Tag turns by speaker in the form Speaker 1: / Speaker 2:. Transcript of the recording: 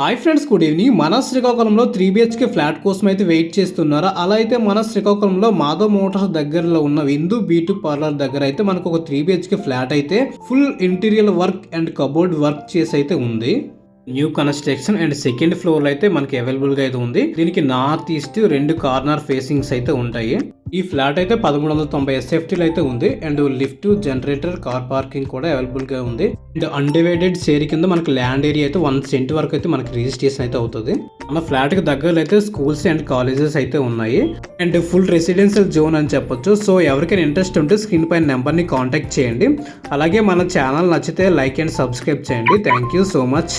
Speaker 1: Hi friends, good evening. మన శ్రీకాకుళంలో 3BHK flat కోసం అయితే వెయిట్ చేస్తున్నారా? అలా అయితే మన శ్రీకాకుళంలో మాధవ్ మోటార్స్ దగ్గరలో ఉన్న విందు బ్యూటీ పార్లర్ దగ్గర అయితే మనకు ఒక 3BHK ఫ్లాట్ అయితే full interior work and cupboard work చేసి అయితే ఉంది. New construction and second floor అయితే మనకి అవైలబుల్ గా అయితే ఉంది. దీనికి నార్త్ ఈస్ట్ 2 కార్నర్ ఫేసింగ్స్ అయితే ఉంటాయి. ఈ ఫ్లాట్ అయితే 1390 SFTలు అయితే ఉంది. And lift, generator, car parking కూడా అవైలబుల్ గా ఉంది. అండ్ అన్డివైడెడ్ షేర్ కింద మనకి ల్యాండ్ ఏరియా అయితే 1 సెంట్ వరకు అయితే మనకి రిజిస్ట్రేషన్ అయితే అవుతుంది. మన ఫ్లాట్ కి దగ్గరలో అయితే స్కూల్స్ అండ్ కాలేజెస్ అయితే ఉన్నాయి. అండ్ ఫుల్ రెసిడెన్షియల్ జోన్ అని చెప్పొచ్చు. సో ఎవరికైనా ఇంట్రెస్ట్ ఉంటే స్క్రీన్ పైన నెంబర్ ని కాంటాక్ట్ చేయండి. అలాగే మన ఛానల్ నచ్చితే లైక్ అండ్ సబ్స్క్రైబ్ చేయండి. Thank you so much.